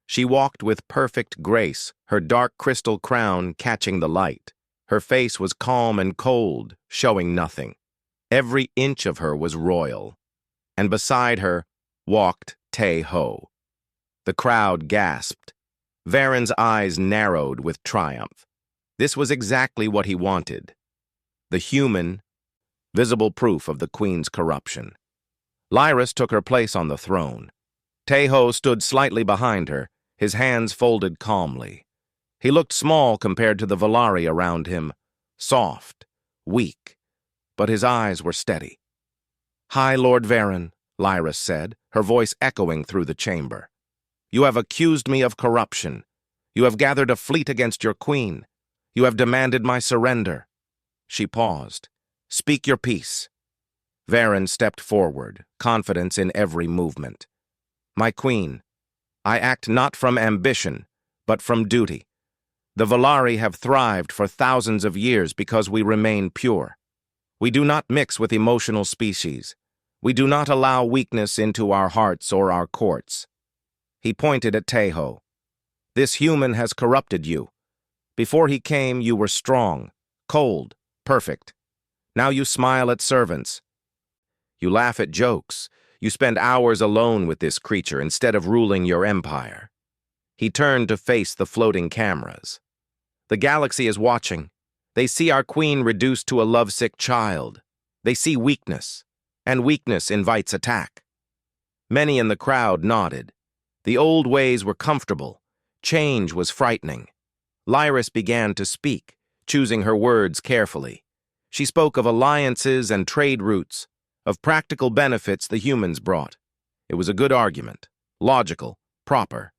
She walked with perfect grace, her dark crystal crown catching the light. Her face was calm and cold, showing nothing. Every inch of her was royal. And beside her walked Teho. The crowd gasped. Varen's eyes narrowed with triumph. This was exactly what he wanted. The human, visible proof of the queen's corruption. Lyris took her place on the throne. Teho stood slightly behind her, his hands folded calmly. He looked small compared to the Valari around him, soft, weak, but his eyes were steady. "High Lord Varen," Lyris said, her voice echoing through the chamber. "You have accused me of corruption. You have gathered a fleet against your queen. You have demanded my surrender." She paused. "Speak your piece." Varen stepped forward, confidence in every movement. "My queen, I act not from ambition, but from duty. The Valari have thrived for thousands of years because we remain pure. We do not mix with emotional species. We do not allow weakness into our hearts or our courts." He pointed at Teho. "This human has corrupted you. Before he came, you were strong, cold, perfect. Now you smile at servants. You laugh at jokes. You spend hours alone with this creature instead of ruling your empire." He turned to face the floating cameras. "The galaxy is watching. They see our queen reduced to a lovesick child. They see weakness, and weakness invites attack." Many in the crowd nodded. The old ways were comfortable. Change was frightening. Lyris began to speak, choosing her words carefully. She spoke of alliances and trade routes, of practical benefits the humans brought. It was a good argument, logical, proper.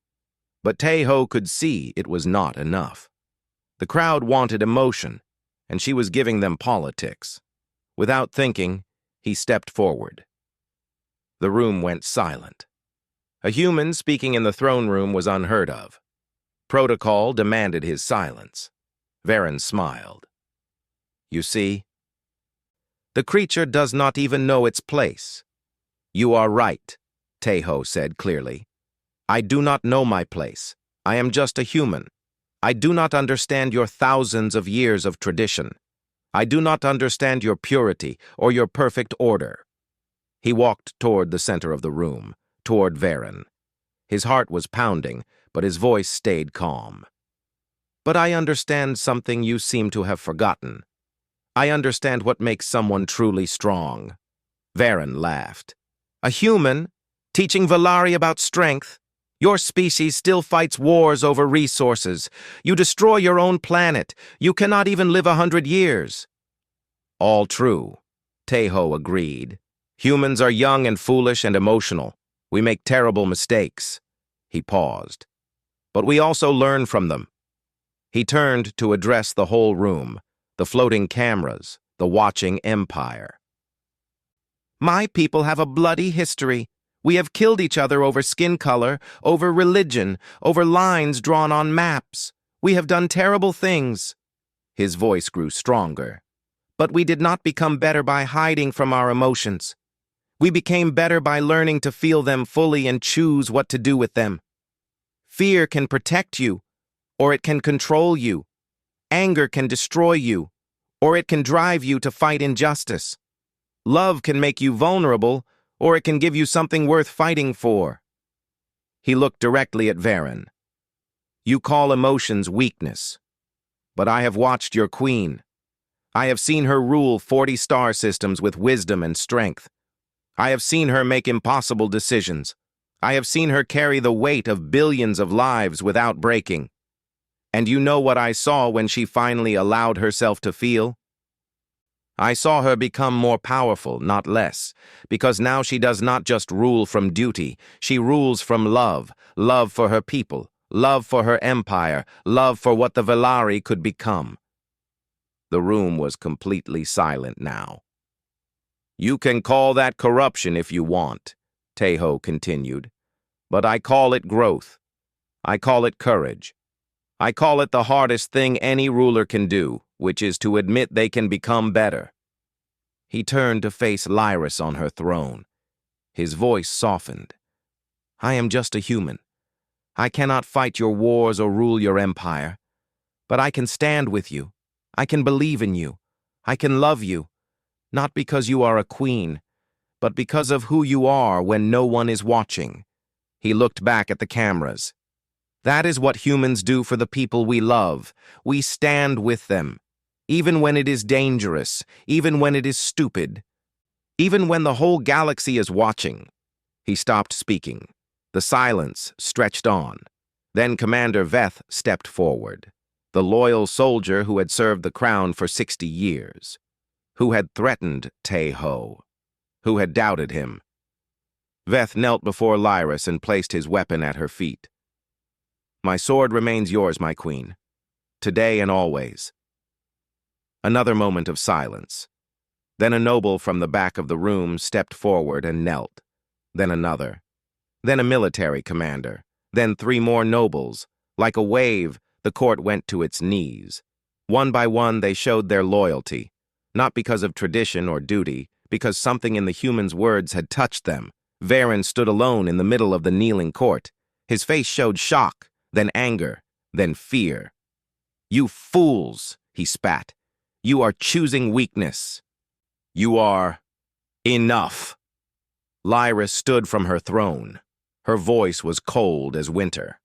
But Teho could see it was not enough. The crowd wanted emotion, and she was giving them politics. Without thinking, he stepped forward. The room went silent. A human speaking in the throne room was unheard of. Protocol demanded his silence. Varen smiled. "You see? The creature does not even know its place." "You are right," Teho said clearly. "I do not know my place. I am just a human. I do not understand your thousands of years of tradition. I do not understand your purity or your perfect order." He walked toward the center of the room, toward Varen. His heart was pounding, but his voice stayed calm. "But I understand something you seem to have forgotten. I understand what makes someone truly strong." Varen laughed. "A human? Teaching Valari about strength? Your species still fights wars over resources. You destroy your own planet. You cannot even live 100 years. "All true," Teho agreed. "Humans are young and foolish and emotional. We make terrible mistakes." He paused. "But we also learn from them." He turned to address the whole room, the floating cameras, the watching empire. "My people have a bloody history. We have killed each other over skin color, over religion, over lines drawn on maps. We have done terrible things." His voice grew stronger. "But we did not become better by hiding from our emotions. We became better by learning to feel them fully and choose what to do with them. Fear can protect you, or it can control you. Anger can destroy you, or it can drive you to fight injustice. Love can make you vulnerable, or it can give you something worth fighting for." He looked directly at Varen. "You call emotions weakness. But I have watched your queen. I have seen her rule 40 star systems with wisdom and strength. I have seen her make impossible decisions. I have seen her carry the weight of billions of lives without breaking. And you know what I saw when she finally allowed herself to feel? I saw her become more powerful, not less, because now she does not just rule from duty, she rules from love, love for her people, love for her empire, love for what the Valari could become." The room was completely silent now. "You can call that corruption if you want," Teho continued, "but I call it growth. I call it courage. I call it the hardest thing any ruler can do, which is to admit they can become better." He turned to face Lyris on her throne. His voice softened. "I am just a human. I cannot fight your wars or rule your empire. But I can stand with you. I can believe in you. I can love you. Not because you are a queen, but because of who you are when no one is watching." He looked back at the cameras. "That is what humans do for the people we love. We stand with them, even when it is dangerous, even when it is stupid. Even when the whole galaxy is watching. He stopped speaking. The silence stretched on. Then Commander Veth stepped forward, the loyal soldier who had served the crown for 60 years, who had threatened Tae-ho, who had doubted him. Veth knelt before Lyris and placed his weapon at her feet. "My sword remains yours, my queen, today and always." Another moment of silence. Then a noble from the back of the room stepped forward and knelt. Then another. Then a military commander. Then 3 more nobles. Like a wave, the court went to its knees. One by one, they showed their loyalty, not because of tradition or duty, because something in the human's words had touched them. Varen stood alone in the middle of the kneeling court. His face showed shock, then anger, then fear. "You fools," he spat. "You are choosing weakness. You are enough." Lyris stood from her throne. Her voice was cold as winter.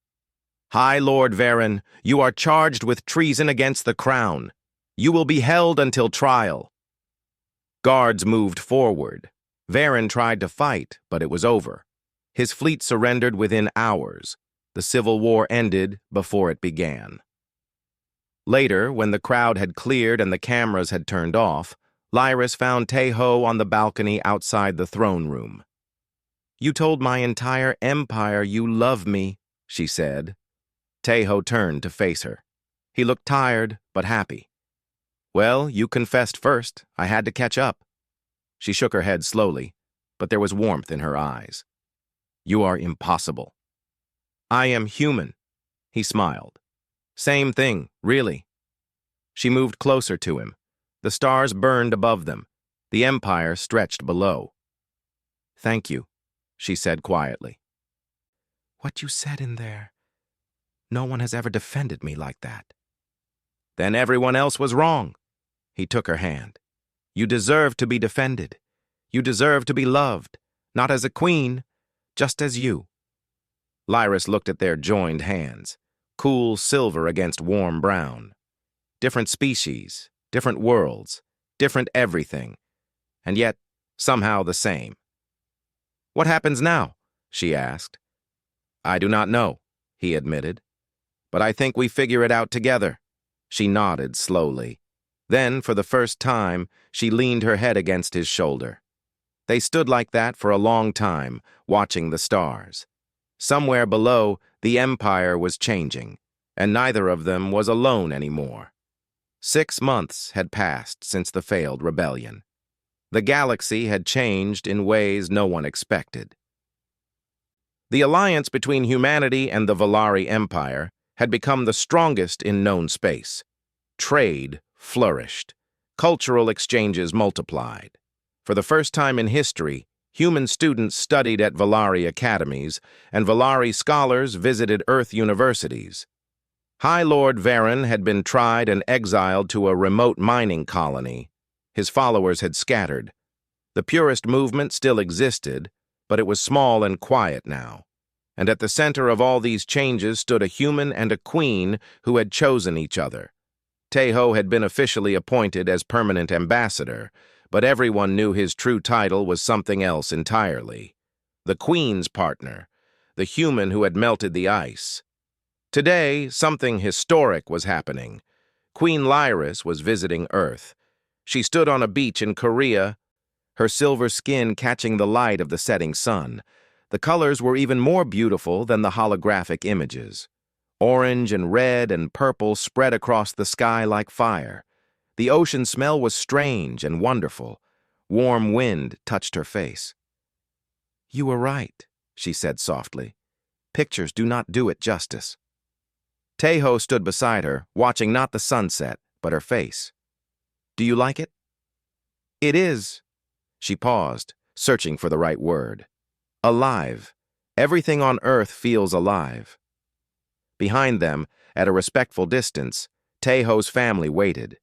"High Lord Varen, you are charged with treason against the crown. You will be held until trial." Guards moved forward. Varen tried to fight, but it was over. His fleet surrendered within hours. The civil war ended before it began. Later, when the crowd had cleared and the cameras had turned off, Lyris found Tae-ho on the balcony outside the throne room. "You told my entire empire you love me," she said. Tae-ho turned to face her. He looked tired, but happy. "Well, you confessed first. I had to catch up." She shook her head slowly, but there was warmth in her eyes. "You are impossible." "I am human," he smiled. "Same thing, really." She moved closer to him. The stars burned above them. The empire stretched below. "Thank you," she said quietly. "What you said in there, no one has ever defended me like that." "Then everyone else was wrong." He took her hand. "You deserve to be defended. You deserve to be loved, not as a queen, just as you." Lyris looked at their joined hands, cool silver against warm brown. Different species, different worlds, different everything, and yet somehow the same. "What happens now?" she asked. "I do not know," he admitted. "But I think we figure it out together." She nodded slowly. Then, for the first time, she leaned her head against his shoulder. They stood like that for a long time, watching the stars. Somewhere below, the empire was changing, and neither of them was alone anymore. 6 months had passed since the failed rebellion. The galaxy had changed in ways no one expected. The alliance between humanity and the Valari Empire had become the strongest in known space. Trade flourished. Cultural exchanges multiplied. For the first time in history, human students studied at Valari academies, and Valari scholars visited Earth universities. High Lord Varen had been tried and exiled to a remote mining colony. His followers had scattered. The purist movement still existed, but it was small and quiet now. And at the center of all these changes stood a human and a queen who had chosen each other. Tae-ho had been officially appointed as permanent ambassador, but everyone knew his true title was something else entirely. The queen's partner, the human who had melted the ice. Today, something historic was happening. Queen Lyris was visiting Earth. She stood on a beach in Korea, her silver skin catching the light of the setting sun. The colors were even more beautiful than the holographic images. Orange and red and purple spread across the sky like fire. The ocean smell was strange and wonderful. Warm wind touched her face. "You were right," she said softly. "Pictures do not do it justice." Tae-ho stood beside her, watching not the sunset, but her face. "Do you like it?" "It is." She paused, searching for the right word. "Alive. Everything on Earth feels alive." Behind them, at a respectful distance, Tae-ho's family waited.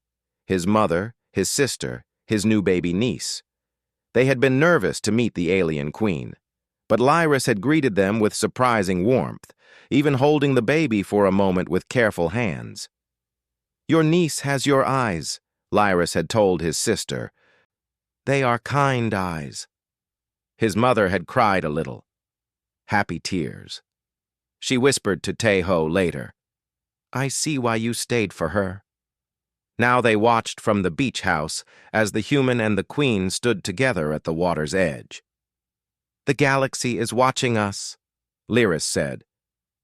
His mother, his sister, his new baby niece. They had been nervous to meet the alien queen, but Lyris had greeted them with surprising warmth, even holding the baby for a moment with careful hands. "Your niece has your eyes," Lyris had told his sister. They are kind eyes. His mother had cried a little. Happy tears. She whispered to Tae-ho later, I see why you stayed for her. Now they watched from the beach house as the human and the queen stood together at the water's edge. The galaxy is watching us, Lyris said.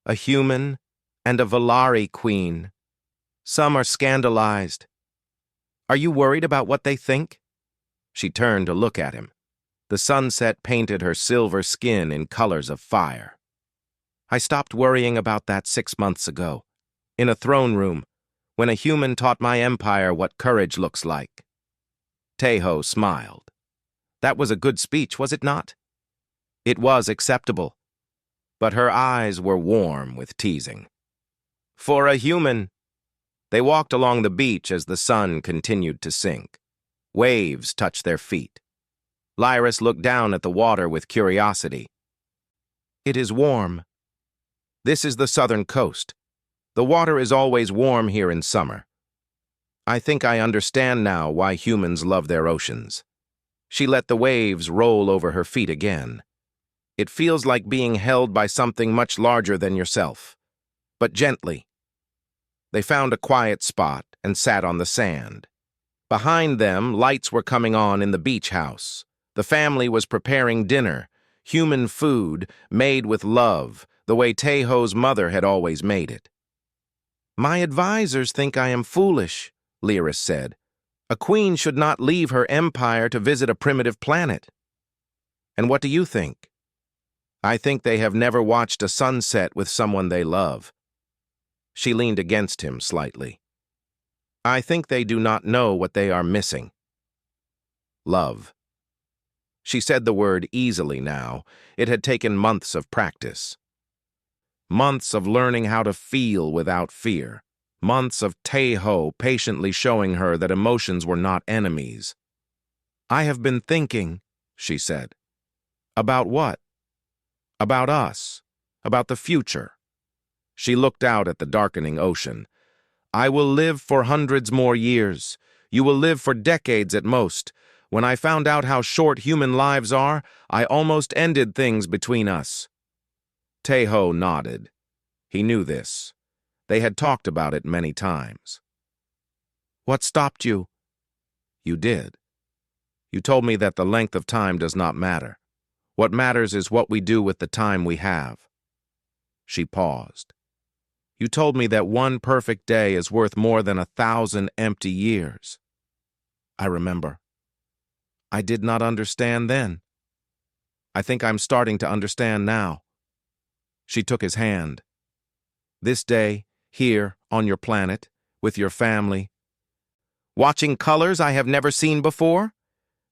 A human and a Valari queen. Some are scandalized. Are you worried about what they think? She turned to look at him. The sunset painted her silver skin in colors of fire. I stopped worrying about that 6 months ago, in a throne room, when a human taught my empire what courage looks like. Tae-ho smiled. That was a good speech, was it not? It was acceptable, but her eyes were warm with teasing. For a human. They walked along the beach as the sun continued to sink. Waves touched their feet. Lyris looked down at the water with curiosity. It is warm. This is the southern coast. The water is always warm here in summer. I think I understand now why humans love their oceans. She let the waves roll over her feet again. It feels like being held by something much larger than yourself, but gently. They found a quiet spot and sat on the sand. Behind them, lights were coming on in the beach house. The family was preparing dinner, human food made with love, the way Tae-ho's mother had always made it. My advisors think I am foolish, Lyris said. A queen should not leave her empire to visit a primitive planet. And what do you think? I think they have never watched a sunset with someone they love. She leaned against him slightly. I think they do not know what they are missing. Love. She said the word easily now. It had taken months of practice. Months of learning how to feel without fear. Months of Tae-ho patiently showing her that emotions were not enemies. I have been thinking, she said. About what? About us. About the future. She looked out at the darkening ocean. I will live for hundreds more years. You will live for decades at most. When I found out how short human lives are, I almost ended things between us. Tae-ho nodded. He knew this. They had talked about it many times. What stopped you? You did. You told me that the length of time does not matter. What matters is what we do with the time we have. She paused. You told me that one perfect day is worth more than 1,000 empty years. I remember. I did not understand then. I think I'm starting to understand now. She took his hand. This day, here, on your planet, with your family. Watching colors I have never seen before?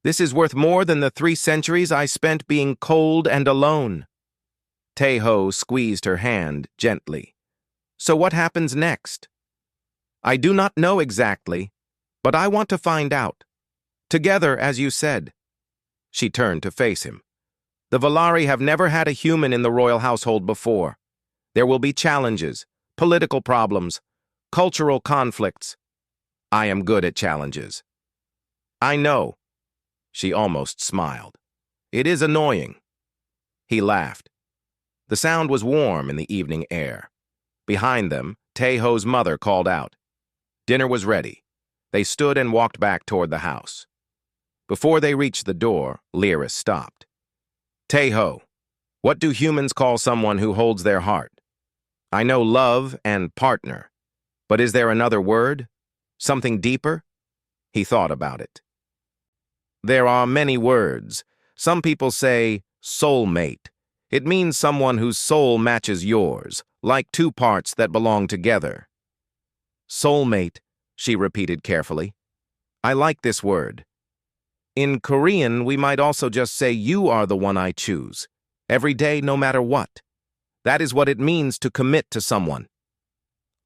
This is worth more than the 3 centuries I spent being cold and alone. Tae-ho squeezed her hand gently. So what happens next? I do not know exactly, but I want to find out. Together, as you said. She turned to face him. The Valari have never had a human in the royal household before. There will be challenges, political problems, cultural conflicts. I am good at challenges. I know. She almost smiled. It is annoying. He laughed. The sound was warm in the evening air. Behind them, Tae-ho's mother called out. Dinner was ready. They stood and walked back toward the house. Before they reached the door, Lyris stopped. Tae-ho, what do humans call someone who holds their heart? I know love and partner, but is there another word? Something deeper? He thought about it. There are many words. Some people say soulmate. It means someone whose soul matches yours, like 2 parts that belong together. Soulmate, she repeated carefully. I like this word. In Korean, we might also just say you are the one I choose, every day no matter what. That is what it means to commit to someone.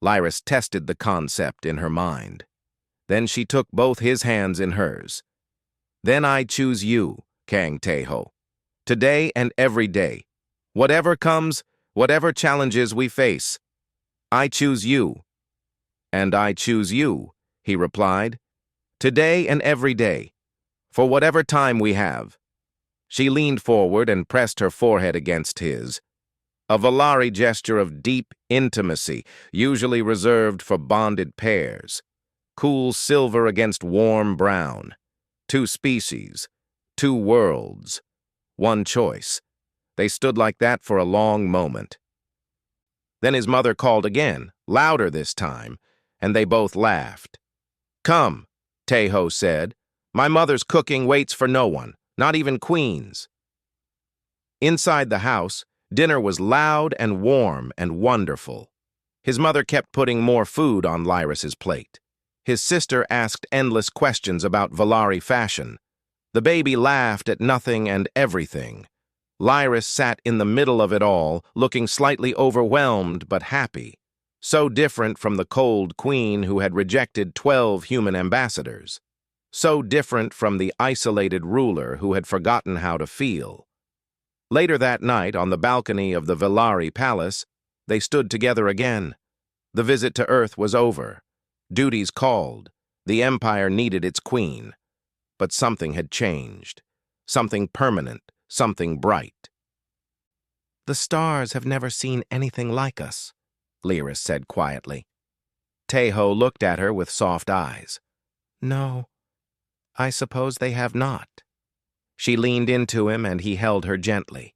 Lyris tested the concept in her mind. Then she took both his hands in hers. Then I choose you, Kang Tae-ho. Today and every day. Whatever comes, whatever challenges we face. I choose you. And I choose you, he replied. Today and every day. For whatever time we have." She leaned forward and pressed her forehead against his, a Valari gesture of deep intimacy, usually reserved for bonded pairs. Cool silver against warm brown. Two species, two worlds, one choice. They stood like that for a long moment. Then his mother called again, louder this time, and they both laughed. "Come," Tejo said. "My mother's cooking waits for no one, not even queens." Inside the house, dinner was loud and warm and wonderful. His mother kept putting more food on Lyris's plate. His sister asked endless questions about Valari fashion. The baby laughed at nothing and everything. Lyris sat in the middle of it all, looking slightly overwhelmed but happy. So different from the cold queen who had rejected 12 human ambassadors. So different from the isolated ruler who had forgotten how to feel. Later that night, on the balcony of the Valari Palace, they stood together again. The visit to Earth was over. Duties called. The Empire needed its queen. But something had changed. Something permanent, something bright. "The stars have never seen anything like us," Lyris said quietly. Tejo looked at her with soft eyes. "No, I suppose they have not." She leaned into him and he held her gently.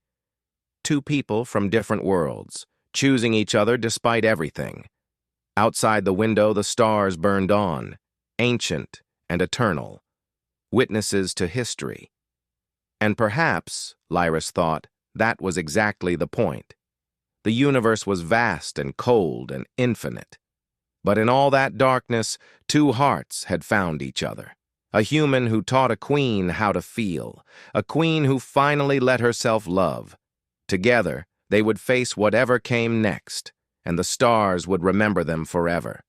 Two people from different worlds, choosing each other despite everything. Outside the window, the stars burned on, ancient and eternal, witnesses to history. And perhaps, Lyris thought, that was exactly the point. The universe was vast and cold and infinite. But in all that darkness, two hearts had found each other. A human who taught a queen how to feel, a queen who finally let herself love. Together, they would face whatever came next, and the stars would remember them forever.